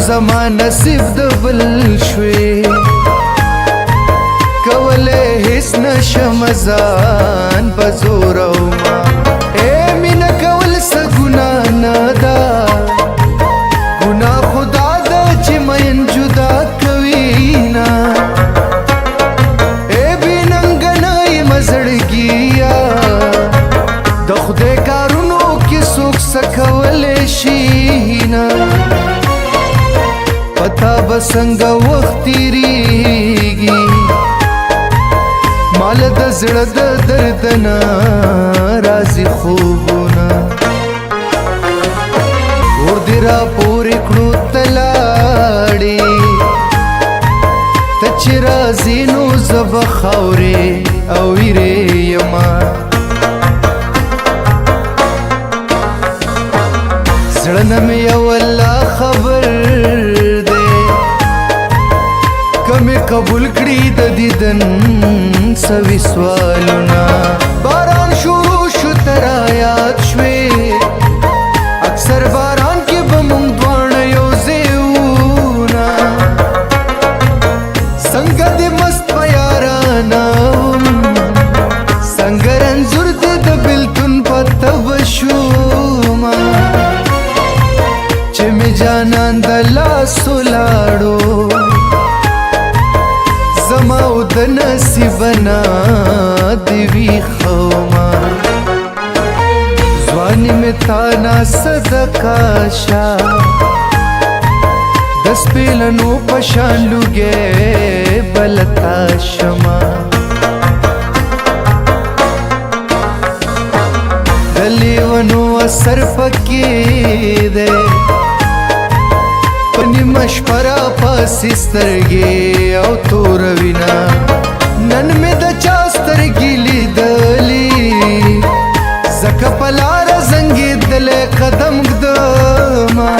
زما نصیب د بل شوي کوله هیڅ نشم ځان په زور او ما اے مینا کول څه ګناه نه ده ګناه خدا ده چې مین جدا کوي نه اے بې ننګه نه یم زړګیه د خدای کارونو کې څوک څه کولی شي نه پتا به څنګه وخت تېرېږي مال د زړه د درد نه راځي خوبونه اور دې راپورې کړو ته لاړې ته چې راځې نو زه به خاورې او ویرې یمه زړه نه مې یو الله خبر کمی قبول کړي د دیدن سوي سوالونه باران شروع شو تر یاد شوي اکثر باران کې به مونږ دواړه یو ځای وونه څنګه دې مست په یارانه وم څنګه رنځور دې د بېلتون په تبه شومه چې مې جانان د لاسو لاړو زما او د نصیب نه دې وي خوما ځواني مې تا ناسده کاشه د سپېلنو په شان لوګی بلتا شمه د لیونو اثر پکې دی نیمه شپه راپاسې سترګې او توره وینه نن مې د چا سترګې لیدلې ځکه په لاره زنګېدلی قدم ږدمه